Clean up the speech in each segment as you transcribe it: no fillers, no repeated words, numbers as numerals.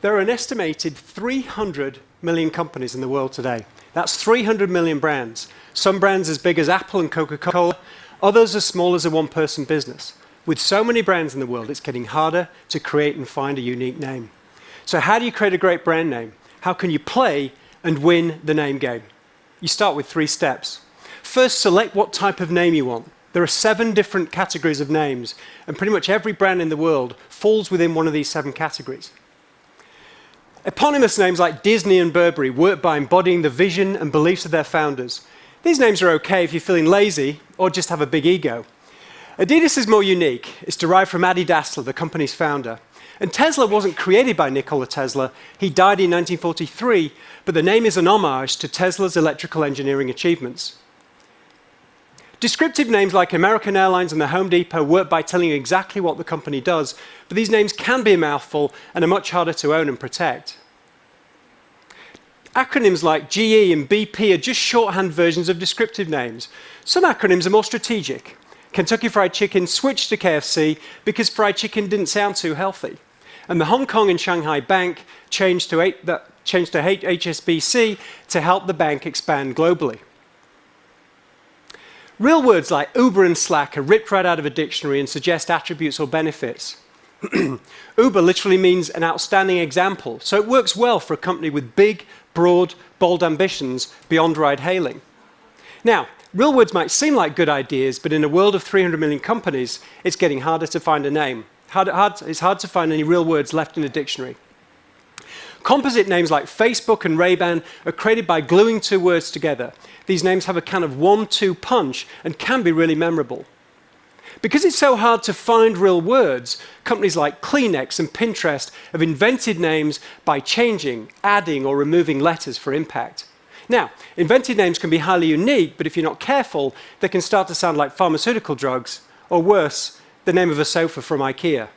There are an estimated 300 million companies in the world today. That's 300 million brands. Some brands as big as Apple and Coca-Cola, others as small as a one-person business. With so many brands in the world, it's getting harder to create and find a unique name. So how do you create a great brand name? How can you play and win the name game? You start with 3 steps. First, select what type of name you want. There are 7 different categories of names, and pretty much every brand in the world falls within one of these 7 categories. Eponymous names like Disney and Burberry work by embodying the vision and beliefs of their founders. These names are okay if you're feeling lazy or just have a big ego. Adidas is more unique. It's derived from Adi Dassler, the company's founder. And Tesla wasn't created by Nikola Tesla. He died in 1943, but the name is an homage to Tesla's electrical engineering achievements. Descriptive names like American Airlines and the Home Depot work by telling you exactly what the company does, but these names can be a mouthful and are much harder to own and protect. Acronyms like GE and BP are just shorthand versions of descriptive names. Some acronyms are more strategic. Kentucky Fried Chicken switched to KFC because fried chicken didn't sound too healthy. And the Hong Kong and Shanghai Bank changed to HSBC to help the bank expand globally. Real words like Uber and Slack are ripped right out of a dictionary and suggest attributes or benefits. Uber literally means an outstanding example, so it works well for a company with big, broad, bold ambitions beyond ride-hailing. Now, real words might seem like good ideas, but in a world of 300 million companies, it's getting harder to find a name. It's hard to find any real words left in a dictionary. Composite names like Facebook and Ray-Ban are created by gluing 2 words together. These names have a kind of 1-2 punch and can be really memorable. Because it's so hard to find real words, companies like Kleenex and Pinterest have invented names by changing, adding, or removing letters for impact. Now, invented names can be highly unique, but if you're not careful, they can start to sound like pharmaceutical drugs, or worse, the name of a sofa from IKEA.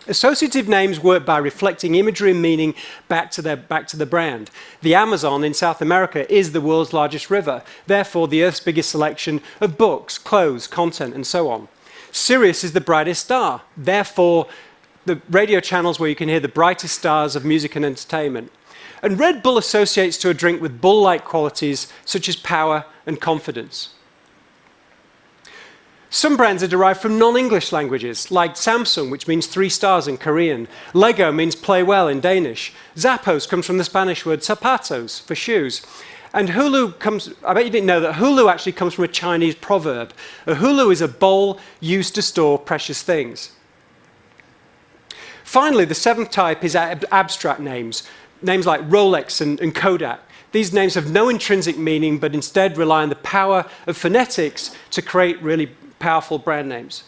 Associative names work by reflecting imagery and meaning back to the brand. The Amazon in South America is the world's largest river, therefore the Earth's biggest selection of books, clothes, content, and so on. Sirius is the brightest star, therefore the radio channels where you can hear the brightest stars of music and entertainment. And Red Bull associates to a drink with bull-like qualities such as power and confidence. Some brands are derived from non-English languages, like Samsung, which means 3 stars in Korean. Lego means play well in Danish. Zappos comes from the Spanish word zapatos, for shoes. And Hulu comes, I bet you didn't know that Hulu actually comes from a Chinese proverb. A hulu is a bowl used to store precious things. Finally, the 7th type is abstract names. Names like Rolex and Kodak. These names have no intrinsic meaning, but instead rely on the power of phonetics to create really powerful brand names.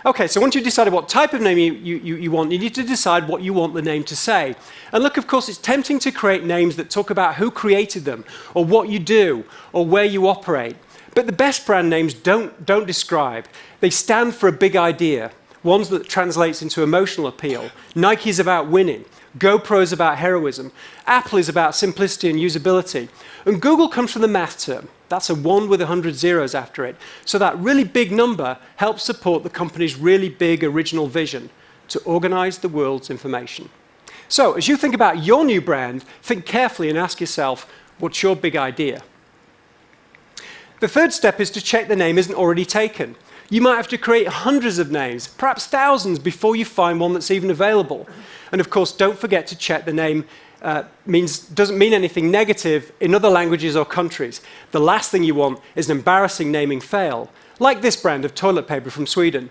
Okay, so once you've decided what type of name you want, you need to decide what you want the name to say. And look, of course, it's tempting to create names that talk about who created them, or what you do, or where you operate. But the best brand names don't describe. They stand for a big idea, ones that translates into emotional appeal. Nike is about winning. GoPro is about heroism. Apple is about simplicity and usability. And Google comes from the math term. That's a 1 with 100 zeros after it. So that really big number helps support the company's really big original vision to organize the world's information. So as you think about your new brand, think carefully and ask yourself, what's your big idea? The 3rd step is to check the name isn't already taken. You might have to create hundreds of names, perhaps thousands, before you find one that's even available. And of course, don't forget to check the name doesn't mean anything negative in other languages or countries. The last thing you want is an embarrassing naming fail, like this brand of toilet paper from Sweden.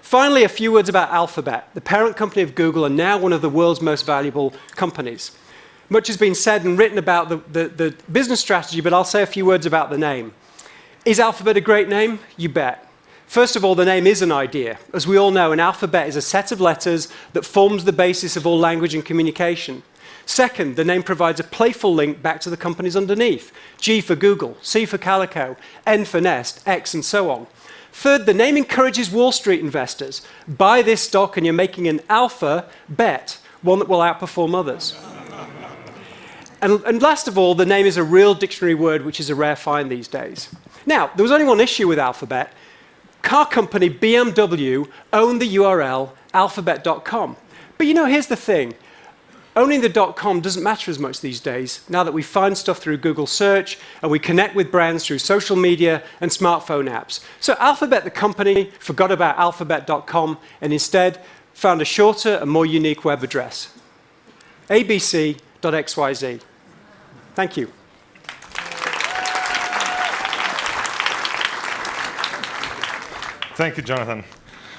Finally, a few words about Alphabet. The parent company of Google and now one of the world's most valuable companies. Much has been said and written about the business strategy, but I'll say a few words about the name. Is Alphabet a great name? You bet. First of all, the name is an idea. As we all know, an alphabet is a set of letters that forms the basis of all language and communication. Second, the name provides a playful link back to the companies underneath. G for Google, C for Calico, N for Nest, X, and so on. Third, the name encourages Wall Street investors. Buy this stock and you're making an alpha bet, one that will outperform others. And last of all, the name is a real dictionary word, which is a rare find these days. Now, there was only one issue with Alphabet. Car company BMW owned the URL alphabet.com. But here's the thing. Owning the .com doesn't matter as much these days, now that we find stuff through Google search and we connect with brands through social media and smartphone apps. So Alphabet, the company, forgot about alphabet.com and instead found a shorter and more unique web address, abc.xyz. Thank you. Thank you, Jonathan.